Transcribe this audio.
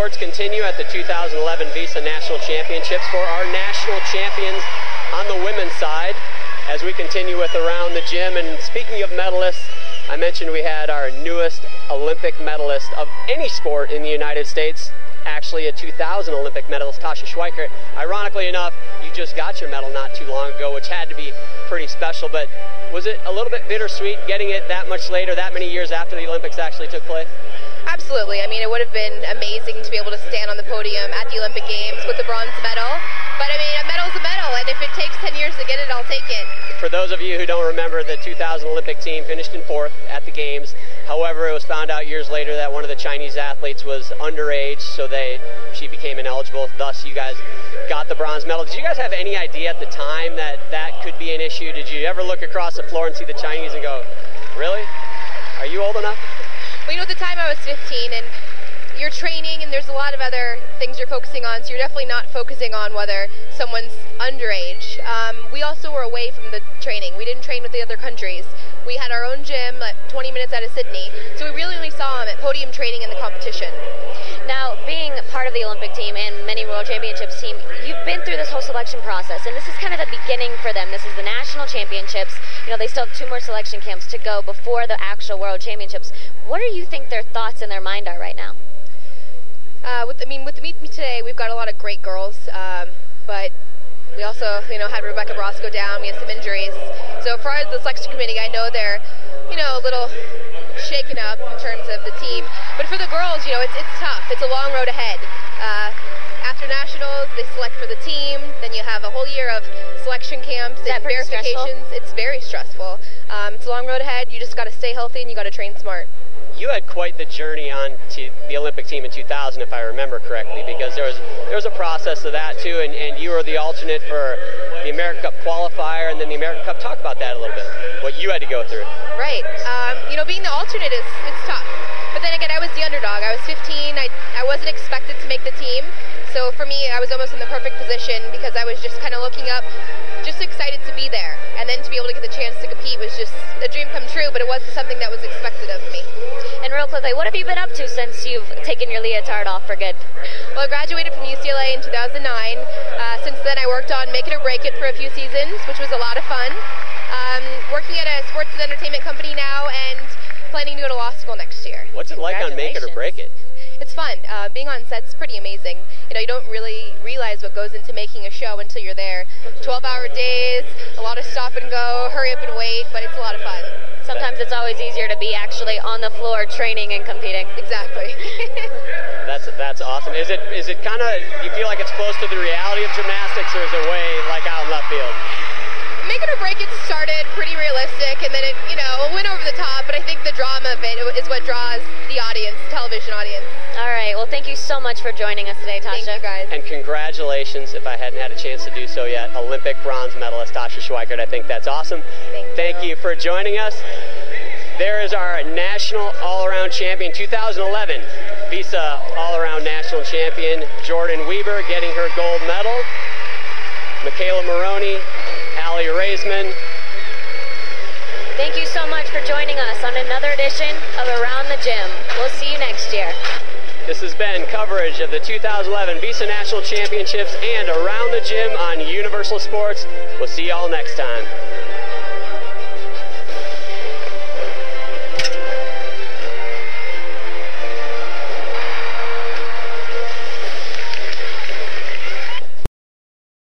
awards continue at the 2011 Visa National Championships for our national champions on the women's side as we continue with Around the Gym. And speaking of medalists, I mentioned we had our newest Olympic medalist of any sport in the United States, actually a 2000 Olympic medalist, Tasha Schweikert. Ironically enough, you just got your medal not too long ago, which had to be pretty special, but was it a little bit bittersweet getting it that much later, that many years after the Olympics actually took place? Absolutely. I mean, it would have been amazing to be able to stand on the podium at the Olympic Games with the bronze medal. But I mean, a medal's a medal, and if it takes 10 years to get it, I'll take it. For those of you who don't remember, the 2000 Olympic team finished in 4th at the Games. However, it was found out years later that one of the Chinese athletes was underage, so she became ineligible. Thus, you guys got the bronze medal. Did you guys have any idea at the time that that could be an issue? Did you ever look across the floor and see the Chinese and go, really? Are you old enough? Well, you know, at the time I was 15, and you're training, and there's a lot of other things you're focusing on, so you're definitely not focusing on whether someone's underage. We also were away from the training. We didn't train with the other countries. We had our own gym 20 minutes out of Sydney, so we really only saw them at podium training in the competition. Now, being part of the Olympic team and many World Championships team, you've been through this whole selection process, and this is kind of the beginning for them. This is the National Championships. You know, they still have 2 more selection camps to go before the actual World Championships. What do you think their thoughts and their mind are right now? With the meet today, we've got a lot of great girls, but we also, had Rebecca Bross go down. We had some injuries. So as far as the selection committee, I know they're, a little shaken up in terms of the team. But for the girls, it's tough. It's a long road ahead. After nationals, they select for the team. Then you have a whole year of selection camps and verifications. It's very stressful. It's a long road ahead. You just got to stay healthy and you got to train smart. You had quite the journey on to the Olympic team in 2000, if I remember correctly, because there was a process of that too, and you were the alternate for the American Cup qualifier and then the American Cup. Talk about that a little bit, what you had to go through. Right. Being the alternate it's tough. But then again, I was the underdog. I was 15. I wasn't expected to make the team. So for me, I was almost in the perfect position because I was just kind of looking up, just excited to be there. And then to be able to get the chance to compete was just a dream come true, but it wasn't something that was expected of me. And real quickly, what have you been up to since you've taken your leotard off for good? Well, I graduated from UCLA in 2009. Since then, I worked on Make It or Break It for a few seasons, which was a lot of fun. Working at a sports and entertainment company now and planning to go to law school next year. What's it like on Make It or Break It? It's fun. Being on set's pretty amazing. You don't really realize what goes into making a show until you're there. 12-hour days, a lot of stop and go, hurry up and wait, but it's a lot of fun. Sometimes it's always easier to be actually on the floor training and competing. Exactly. That's awesome. Is it kind of, do you feel like it's close to the reality of gymnastics, or is it way like out in left field? Make It or Break It started pretty realistic, and then it, went over the top, but I think the drama of it is what draws the audience, television audience. All right, well, thank you so much for joining us today, Tasha. Thank you, guys. And congratulations, if I hadn't had a chance to do so yet, Olympic bronze medalist Tasha Schweikert. I think that's awesome. Thank you for joining us. There is our national all-around champion, 2011 Visa all-around national champion, Jordan Weber, getting her gold medal. Michaela Maroney, Allie Raisman. Thank you so much for joining us on another edition of Around the Gym. We'll see you next year. This has been coverage of the 2011 Visa National Championships and Around the Gym on Universal Sports. We'll see you all next time.